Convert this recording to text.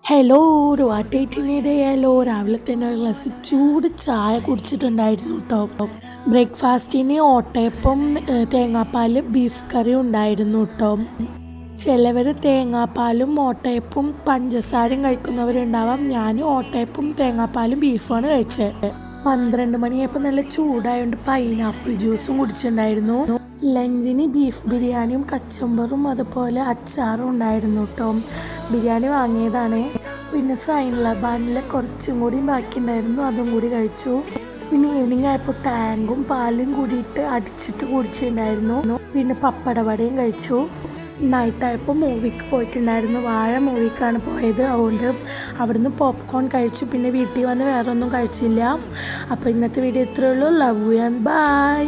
Hello ഒരു വാട്ടേറ്റിനിടെയാലോ രാവിലെ തന്നെ ഒരു ഗ്ലാസ് ചൂട് ചായ കുടിച്ചിട്ടുണ്ടായിരുന്നു കേട്ടോ. ബ്രേക്ക്ഫാസ്റ്റിന് ഓട്ടയപ്പം തേങ്ങാപ്പാൽ ബീഫ് കറി ഉണ്ടായിരുന്നു കേട്ടോ. ചിലവർ തേങ്ങാപ്പാലും ഓട്ടയപ്പും പഞ്ചസാരയും കഴിക്കുന്നവരുണ്ടാവാം. ഞാൻ ഓട്ടയപ്പും തേങ്ങാപ്പാലും ബീഫാണ് കഴിച്ചത്. 12 മണിയായപ്പോൾ നല്ല ചൂടായതുകൊണ്ട് പൈനാപ്പിൾ ജ്യൂസും കുടിച്ചിട്ടുണ്ടായിരുന്നു. ലഞ്ചിന് ബീഫ് ബിരിയാണിയും കച്ചമ്പറും അതുപോലെ അച്ചാറും ഉണ്ടായിരുന്നു കേട്ടോ. ബിരിയാണി വാങ്ങിയതാണ്. പിന്നെ സൈൻലാബാനിലെ കുറച്ചും കൂടി ബാക്കിയുണ്ടായിരുന്നു, അതും കൂടി കഴിച്ചു. പിന്നെ ഈവനിങ് ആയപ്പോൾ ടാങ്കും പാലും കൂടിയിട്ട് അടിച്ചിട്ട് കുടിച്ചിട്ടുണ്ടായിരുന്നു. പിന്നെ പപ്പടവടയും കഴിച്ചു. നൈറ്റായപ്പോൾ മൂവിക്ക് പോയിട്ടുണ്ടായിരുന്നു. വാഴ മൂവിക്കാണ് പോയത്. അതുകൊണ്ട് അവിടുന്ന് പോപ്കോൺ കഴിച്ചു. പിന്നെ വീട്ടിൽ വന്ന് വേറെ ഒന്നും കഴിച്ചില്ല. അപ്പോൾ ഇന്നത്തെ വീഡിയോ ഇത്രയേ ഉള്ളൂ. Love you and by.